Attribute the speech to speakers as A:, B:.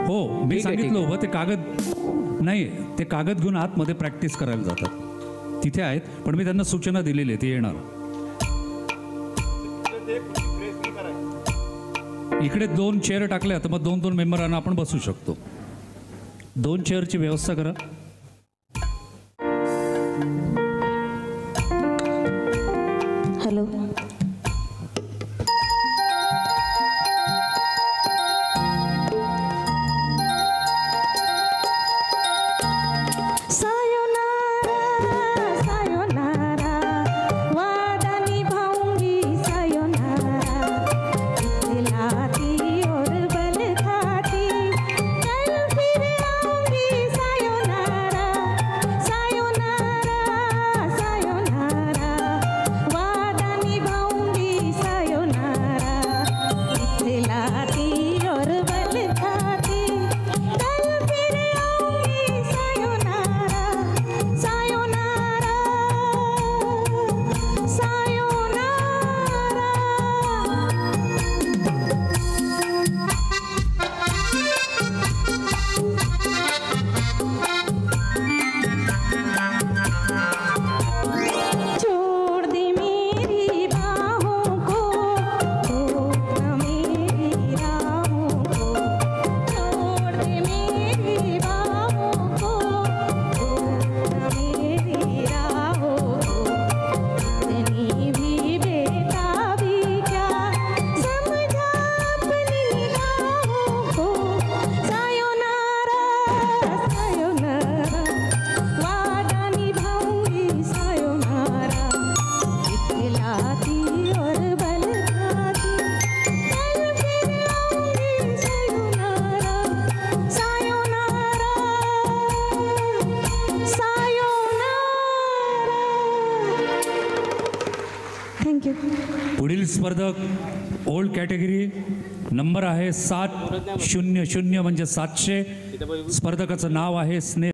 A: हो, मी
B: ठीक आहे,
A: सांगितलं उभं ते कागद नाही, ते कागद घेऊन आतमध्ये प्रॅक्टिस करायला जातात, तिथे आहेत. पण मी त्यांना सूचना दिलेली आहे, ते येणार. इकडे 2 चेअर टाकल्या तर मग 2-2 मेंबरांना आपण बसू शकतो. 2 चेअरची व्यवस्था करा.
C: हॅलो.
A: पुढील स्पर्धक ओल्ड कॅटेगरी, नंबर आहे 700 म्हणजे 700. स्पर्धकाचं नाव आहे स्नेह.